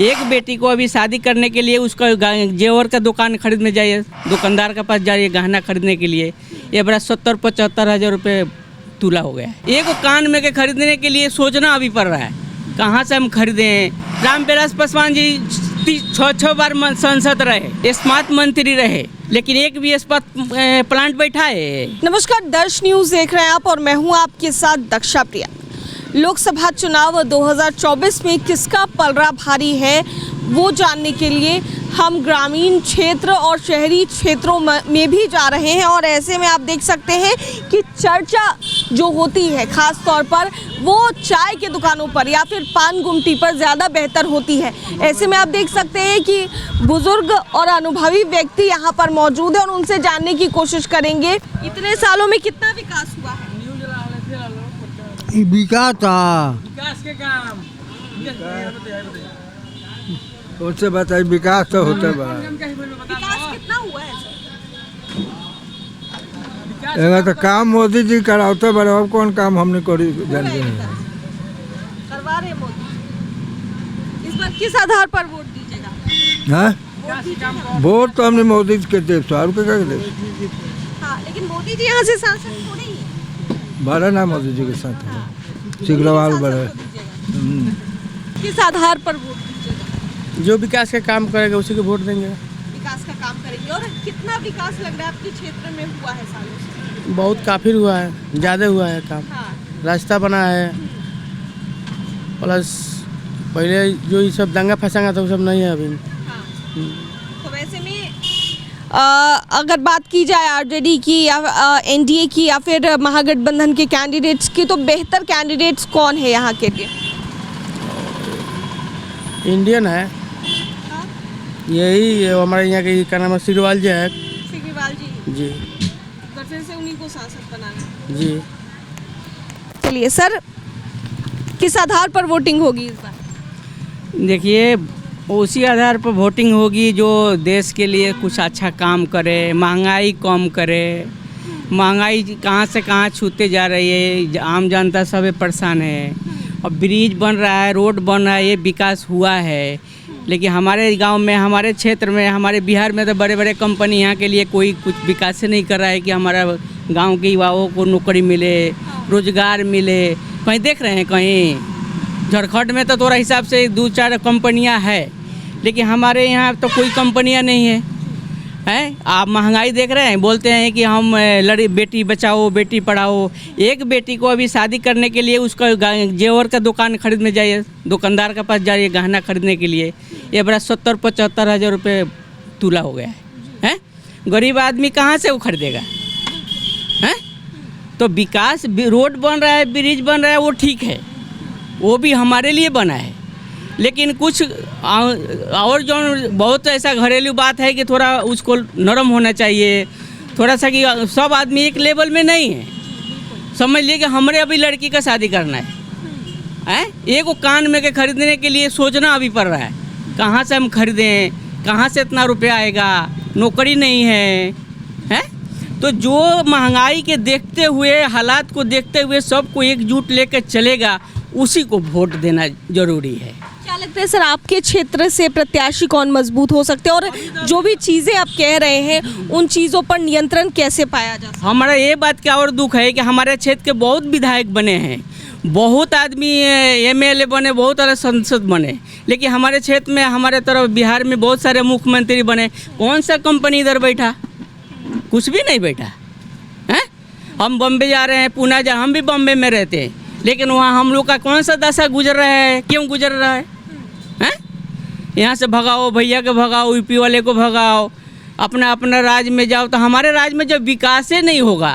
एक बेटी को अभी शादी करने के लिए उसका जेवर का दुकान खरीदने जाइए, दुकानदार के पास जाइए गहना खरीदने के लिए, ये बड़ा 70-75 हज़ार रुपये तुला हो गया है। एक कान में के खरीदने के लिए सोचना अभी पड़ रहा है, कहाँ से हम खरीदें। रामविलास पासवान जी 6 बार सांसद रहे, स्मार्ट मंत्री रहे, लेकिन एक भी स्मार्ट प्लांट बैठा है। नमस्कार, दर्श न्यूज देख रहे हैं आप और मैं हूं आपके साथ दक्षा प्रिया। लोकसभा चुनाव 2024 में किसका पलड़ा भारी है वो जानने के लिए हम ग्रामीण क्षेत्र और शहरी क्षेत्रों में भी जा रहे हैं और ऐसे में आप देख सकते हैं कि चर्चा जो होती है खास तौर पर वो चाय के दुकानों पर या फिर पान गुमटी पर ज़्यादा बेहतर होती है। ऐसे में आप देख सकते हैं कि बुजुर्ग और अनुभवी व्यक्ति यहाँ पर मौजूद है और उनसे जानने की कोशिश करेंगे इतने सालों में कितना विकास हुआ है। विकास के काम उससे बताइए, विकास तो होता है। विकास कितना हुआ है सर? तो काम मोदी जी कराते बड़े, अब कौन काम हमने करी जानते नहीं। करवा रहे मोदी। इस बार किस आधार पर वोट दीजिएगा? हाँ, वोट तो हमने मोदी के देव साहब के देव। हाँ, लेकिन मोदी जी यहाँ से सांसद थोड़े ही हैं। बड़ा ना मोदी जी के साथ सिगरवाल बड़े। किस आधार पर वोट दीजिएगा? जो विकास का काम करेगा उसी को वोट देंगे। विकास का काम करेंगे। और कितना विकास लग रहा है आपके क्षेत्र में हुआ है सालों से? बहुत काफी हुआ है, ज़्यादा हुआ है काम। हाँ। रास्ता बना है, प्लस पहले जो ये सब दंगा फसांगा था वो सब नहीं है अभी। हाँ। तो वैसे में अगर बात की जाए आरजेडी की या एनडीए की या फिर महागठबंधन के कैंडिडेट्स की, तो बेहतर कैंडिडेट्स कौन है यहाँ के लिए? इंडियन है। हाँ? यही हमारे यहाँ के क्या नाम है, सिग्रीवाल जी है। सिग्रीवाल जी जी तो फिर से उन्हीं को सांसद बनाना। जी। चलिए सर, किस आधार पर वोटिंग होगी इस बार? देखिए, उसी आधार पर वोटिंग होगी जो देश के लिए कुछ अच्छा काम करे, महंगाई कम करे। महंगाई कहाँ से कहाँ छूते जा रही है, आम जनता सब परेशान है। और ब्रिज बन रहा है, रोड बन रहा है, ये विकास हुआ है। लेकिन हमारे गांव में, हमारे क्षेत्र में, हमारे बिहार में तो बड़े बड़े कंपनी यहाँ के लिए कोई कुछ विकास नहीं कर रहा है कि हमारा गांव के युवाओं को नौकरी मिले, रोजगार मिले। कहीं देख रहे हैं? कहीं झारखंड में तो थोड़ा हिसाब से 2-4 कंपनियां है, लेकिन हमारे यहाँ तो कोई कंपनियां नहीं है। हैं? आप महंगाई देख रहे हैं, बोलते हैं कि हम बेटी बचाओ बेटी पढ़ाओ। एक बेटी को अभी शादी करने के लिए उसका जेवर का दुकान खरीदने जाइए, दुकानदार के पास जाइए गहना खरीदने के लिए, ये बड़ा 70-75 हज़ार रुपये तुला हो गया है। हैं? गरीब आदमी कहाँ से वो खरीदेगा? हैं? तो विकास, रोड बन रहा है, ब्रिज बन रहा है, वो ठीक है, वो भी हमारे लिए बना है। लेकिन कुछ और जो बहुत ऐसा घरेलू बात है कि थोड़ा उसको नरम होना चाहिए थोड़ा सा, कि सब आदमी एक लेवल में नहीं है। समझ लिए कि हमारे अभी लड़की का शादी करना है, एक वो कान में के खरीदने के लिए सोचना अभी पड़ रहा है, कहाँ से हम खरीदें, कहाँ से इतना रुपया आएगा, नौकरी नहीं है। तो जो महंगाई के देखते हुए, हालात को देखते हुए सबको एकजुट लेकर चलेगा, उसी को वोट देना जरूरी है। क्या लगता है सर, आपके क्षेत्र से प्रत्याशी कौन मजबूत हो सकते हैं और जो भी चीज़ें आप कह रहे हैं उन चीज़ों पर नियंत्रण कैसे पाया जा सकता है? हमारा ये बात का और दुख है कि हमारे क्षेत्र के बहुत विधायक बने हैं, बहुत आदमी एमएलए बने, बहुत सारे सांसद बने, लेकिन हमारे क्षेत्र में, हमारे तरफ बिहार में बहुत सारे मुख्यमंत्री बने। कौन सा कंपनी इधर बैठा? कुछ भी नहीं बैठा है। हम बम्बे जा रहे हैं, पुणे जा, हम भी बम्बे में रहते हैं, लेकिन वहाँ हम लोग का कौन सा दशा गुजर रहा है, क्यों गुजर रहा है? यहाँ से भगाओ, भैया को भगाओ, यूपी वाले को भगाओ, अपना अपना राज्य में जाओ। तो हमारे राज्य में जब विकास ही नहीं होगा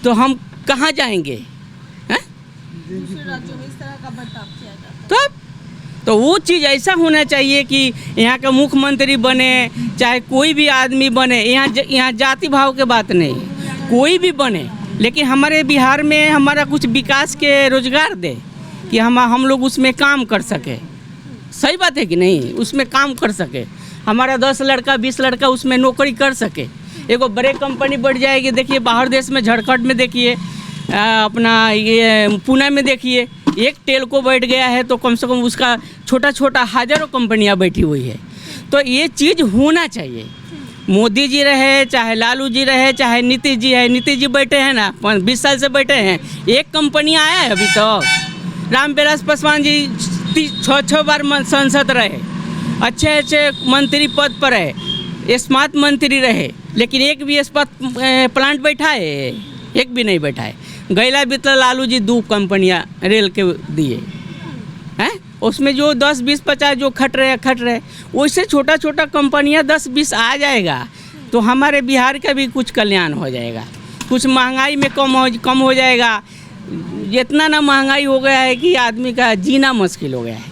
तो हम कहाँ जाएंगे? दूसरे राज्यों में इस तरह का बर्ताव किया जाता है। तो वो चीज़ ऐसा होना चाहिए कि यहाँ का मुख्यमंत्री बने, चाहे कोई भी आदमी बने, यहाँ जाति भाव के बात नहीं, कोई भी बने, लेकिन हमारे बिहार में हमारा कुछ विकास के रोजगार दे कि हम लोग उसमें काम कर सके। सही बात है कि नहीं? उसमें काम कर सके, हमारा 10 लड़का 20 लड़का उसमें नौकरी कर सके। एगो बड़े कंपनी बढ़ जाएगी। देखिए बाहर देश में, झारखंड में देखिए, अपना ये पुणे में देखिए, एक टेल्को बैठ गया है तो कम से कम उसका छोटा छोटा हज़ारों कंपनियां बैठी हुई है। तो ये चीज़ होना चाहिए। मोदी जी रहे, चाहे लालू जी रहे, चाहे नीतीश जी है, नीतीश जी बैठे हैं ना, 20 साल से बैठे हैं, एक कंपनी आया है अभी तक। रामविलास पासवान जी 6 बार सांसद रहे, अच्छे अच्छे मंत्री पद पर रहे, स्मार्ट मंत्री रहे, लेकिन एक भी इस्पात प्लांट बैठा है? एक भी नहीं बैठा है। गैला बीतला लालू जी 2 कंपनियां रेल के दिए हैं, उसमें जो 10, 20, 50 जो खट रहे वैसे छोटा छोटा कंपनियां 10, 20 आ जाएगा तो हमारे बिहार का भी कुछ कल्याण हो जाएगा, कुछ महंगाई में कम हो जाएगा। जितना ना महंगाई हो गया है कि आदमी का जीना मुश्किल हो गया है।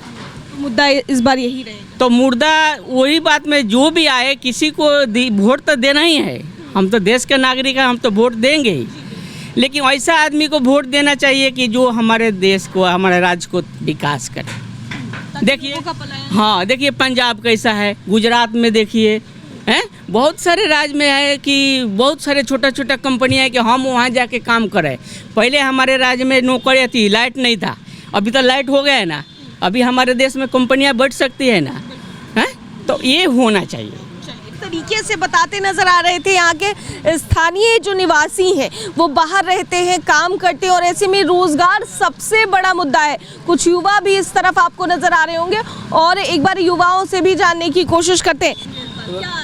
मुद्दा इस बार यही रहेगा। तो मुर्दा वही बात में जो भी आए किसी को वोट तो देना ही है। हम तो देश के नागरिक हैं, हम तो वोट देंगे ही, लेकिन ऐसा आदमी को वोट देना चाहिए कि जो हमारे देश को, हमारे राज्य को विकास करे। देखिए, हाँ देखिए पंजाब कैसा है, गुजरात में देखिए हैं, बहुत सारे राज्य में है कि बहुत सारे छोटा छोटा कंपनियाँ है कि हम वहाँ जाके काम करें। पहले हमारे राज्य में नौकरी थी, लाइट नहीं था, अभी तो लाइट हो गया है ना, अभी हमारे देश में कंपनियाँ बढ़ सकती है ना, हैं? तो ये होना चाहिए। तरीके से बताते नजर आ रहे थे यहाँ के स्थानीय जो निवासी हैं वो बाहर रहते हैं, काम करते हैं और ऐसे में रोजगार सबसे बड़ा मुद्दा है। कुछ युवा भी इस तरफ आपको नजर आ रहे होंगे और एक बार युवाओं से भी जानने की कोशिश करते हैं।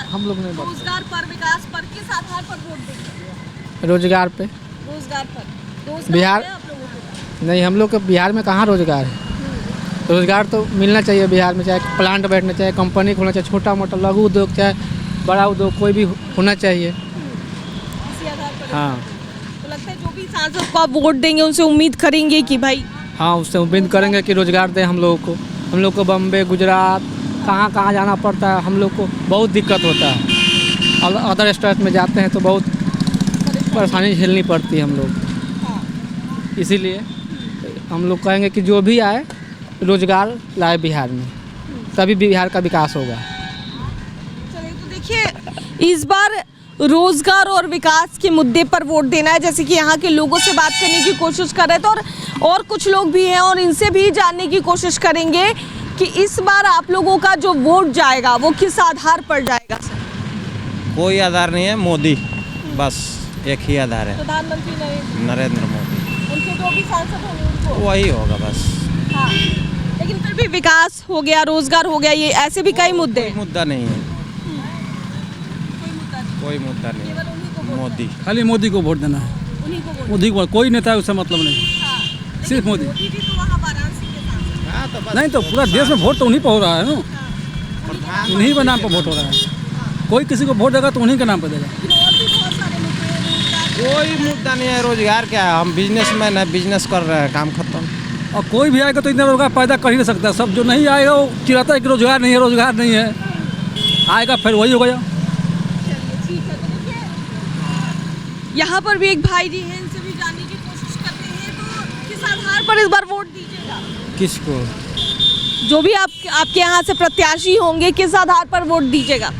हम लोग नहीं रोजगार पर, विकास पर, किस आधार पर वोट देंगे? रोजगार पे, रोजगार पर। रोजगार बिहार है आप लोगों को? नहीं, हम लोग के बिहार में कहाँ रोजगार है। रोजगार तो मिलना चाहिए बिहार में, चाहे प्लांट बैठना चाहिए, कंपनी खोलना चाहिए, छोटा मोटा लघु उद्योग चाहे बड़ा उद्योग कोई भी होना चाहिए। इसी आधार पर। हाँ तो लगता है जो भी सांसद को आप वोट देंगे उनसे उम्मीद करेंगे कि भाई, हाँ, उससे उम्मीद करेंगे कि रोजगार दे हम लोगों को। हम लोग को बम्बे, गुजरात, कहाँ कहाँ जाना पड़ता है, हम लोग को बहुत दिक्कत होता है। और अदर स्टेट में जाते हैं तो बहुत परेशानी झेलनी पड़ती है हम लोग। इसीलिए हम लोग कहेंगे कि जो भी आए रोजगार लाए बिहार में, तभी बिहार का विकास होगा। चलिए तो देखिए, इस बार रोजगार और विकास के मुद्दे पर वोट देना है। जैसे कि यहाँ के लोगों से बात करने की कोशिश कर रहे थे और कुछ लोग भी हैं और इनसे भी जानने की कोशिश करेंगे कि इस बार आप लोगों का जो वोट जाएगा वो किस आधार पर जाएगा। सर, कोई आधार नहीं है, मोदी बस एक ही आधार है, प्रधानमंत्री नरेंद्र मोदी। उनके जो भी सांसद होंगे उनको वही होगा बस। हाँ, लेकिन फिर भी विकास हो गया, रोजगार हो गया, ये ऐसे भी कई मुद्दे हैं। मुद्दा नहीं है, कोई मुद्दा नहीं है। मोदी, खाली मोदी को वोट देना है, उन्हीं को वोट। मोदी को, कोई नेता है उससे मतलब नहीं, हाँ, सिर्फ मोदी। मोदी जी तो वहाँ वाराणसी के सांसद। हाँ तो बस नहीं तो पूरा देश में वोट तो उन्हीं पर हो रहा है ना, उन्हीं के नाम पर वोट हो रहा है। कोई किसी को वोट देगा तो उन्हीं के नाम पर देगा। और भी बहुत सारे मुद्दे हैं, रोजगार। कोई मुद्दा नहीं है। रोजगार क्या है, हम बिजनेसमैन है, बिजनेस कर रहे हैं, काम खत्म। और कोई भी आएगा तो इतना रोजगार पैदा कर ही नहीं सकता। सब जो नहीं आएगा वो चिल्लाता है कि रोजगार नहीं है, रोजगार नहीं है, आएगा फिर वही हो गया। ठीक है, तो देखिए यहाँ पर भी एक भाई जी हैं, इनसे भी जानने की कोशिश करते हैं। तो किस आधार पर इस बार वोट दीजिएगा? किसको? जो भी आपके यहाँ से प्रत्याशी होंगे, किस आधार पर वोट दीजिएगा?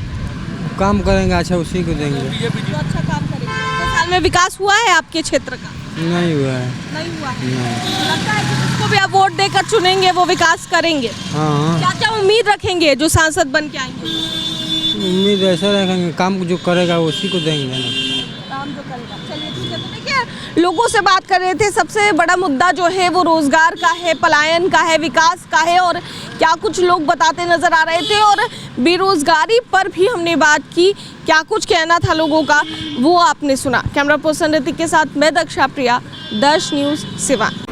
काम करेंगे अच्छा उसी को देंगे। जो अच्छा काम करेंगे। तो साल में विकास हुआ है आपके क्षेत्र का? नहीं हुआ है। नहीं हुआ है। लगता है कि जिसको भी आप वोट देकर चुनेंगे वो विकास करेंगे। हाँ, क्या क्या उम्मीद रखेंगे जो सांसद बन के आएंगे? उम्मीद ऐसा रखेंगे, काम जो करेगा उसी को देंगे ना। काम जो करेगा। चलिए ठीक है, तो देखिए लोगों से बात कर रहे थे। सबसे बड़ा मुद्दा जो है वो रोजगार का है, पलायन का है, विकास का है और क्या कुछ लोग बताते नजर आ रहे थे। और बेरोजगारी पर भी हमने बात की, क्या कुछ कहना था लोगों का वो आपने सुना। कैमरा पर्सन ऋतिक के साथ मैं दक्षा प्रिया, दर्श न्यूज़ सिवान।